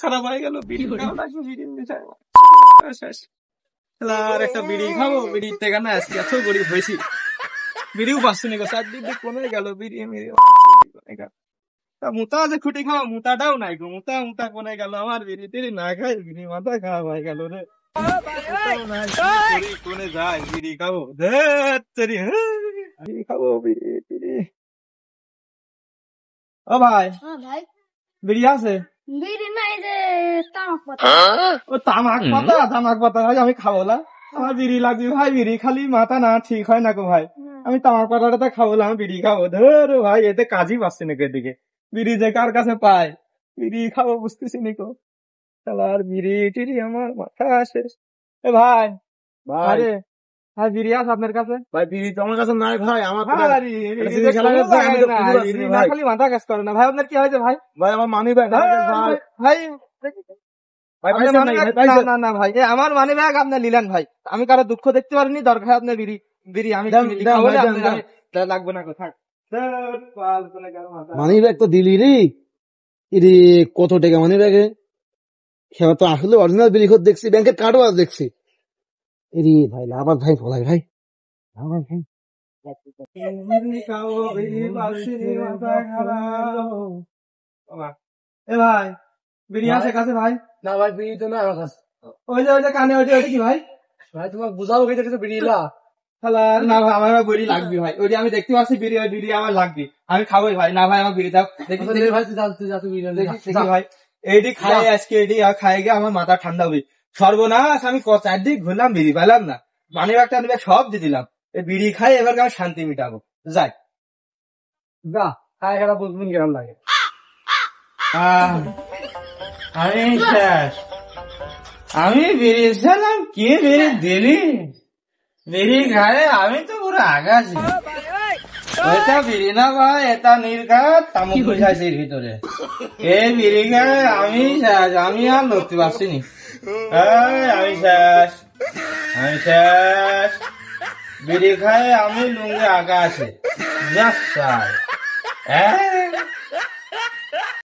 খারাপ হয়ে গেল, বিড়ি আর একটা বিড়ি খাবো, বিড়ির থেকে না আজকে এত গরিব হয়েছি, বিড়িও পাচ্ছি না, চারদিক দিয়ে কমে গেল বিড়ি মেরে। মুতা যে খুঁটি খাওয়া, মুতাটাও নাই গো, মুতা মুতা কোনে গেল আমার, বিড়ি টিড়ি না খাই বিড়ি মাথা খাওয়া হয়ে গেল রে। কোনে যায় বিড়ি খাবো, বিড়ি খাবো, বিড়ি টিড়ি। ও ভাই, ভাই বিড়ি আছে? বিড়ি নাই যে তামাক পাতা। ও তামাক পাতা, তামাক পাতা ভাই আমি খাবো না, আমার বিড়ি লাগবে ভাই, বিড়ি খালি মাথা না ঠিক হয় না গো ভাই, আমি তামাক পাতাটা খাবো না, আমি বিড়ি খাবো। ধর ভাই এতে কাজই পাচ্ছি না এদিকে, বিড়ি যে কার কাছে পায়, বিড়ি খাবো বুঝতেছি নিকো, শালার বিড়ি টিড়ি আমার মাথা শেষ। এ ভাই, ভাই ভাই বিড়ি আছে আপনার কাছে? ভাই বিড়ি তো আমার কাছে নাই ভাই, আমার খালি মাথা কাজ করে না ভাই, আপনার কি হয়েছে ভাই? ভাই আমার মানি ব্যাগ ভাই ভাই ভাই না না ভাই, আমার মানি ব্যাগ আপনার নিলেন ভাই, আমি কারো দুঃখ দেখতে পারিনি, দরকার আপনার বিড়ি, বিড়ি আমি লাগবে না কোথায়। মানি ব্যাগ তো দিলি রে, ইরে কত টাকা মানি ব্যাগে, সেবা তো আসলে অরিজিনাল বিড়ি খোর দেখছি, ব্যাংকের কার্ডও আজ দেখছি। ইরে ভাই আবার ভাই ফলাই ভাই, আমার ভাই এ ভাই বিড়ি আছে কাছে ভাই? না ভাই বিড়ি তো না আমার কাছে। ওই যে কানে ওইটা কি ভাই? ভাই তোমাকে বুঝাবো কি দেখে বিড়ি লা না ভাই আমার বিড়ি লাগবে ভাই, ওই যে আমি দেখতে পাচ্ছি বিড়ি, ওই বিড়ি আমার লাগবে, আমি খাবোই ভাই। না ভাই আমার বিড়ি দাও, দেখি ভাই তুই ভাই এইটি খাই আজকে, এটি খাই গিয়ে আমার মাথা ঠান্ডা হবে। সর্বনাশ, আমি চারদিক ঘুরলাম বিড়ি পাইলাম না, মানি ব্যাগটা আনবে সব দিয়ে দিলাম, এই বিড়ি খাই এবার আমার শান্তি মিটাবো, যাই যা খাই খেলা বুঝবেন কিরম লাগে। আমি শেষ, আমি বিড়ি ছিলাম, কি বিড়ি দিলি, বিড়ি খায় আমি তো পুরো আগাছি। এটা বিড়ি না ভাই, এটা নির্ঘাত তামুক বুঝাইছে এর ভিতরে, এই বিড়ি খায় আমি শেষ, আমি আর লড়তে পারছি নি, আমি শেষ, আমি শেষ, বিড়ি খায় আমি লুঙ্গে আগা আছে, যা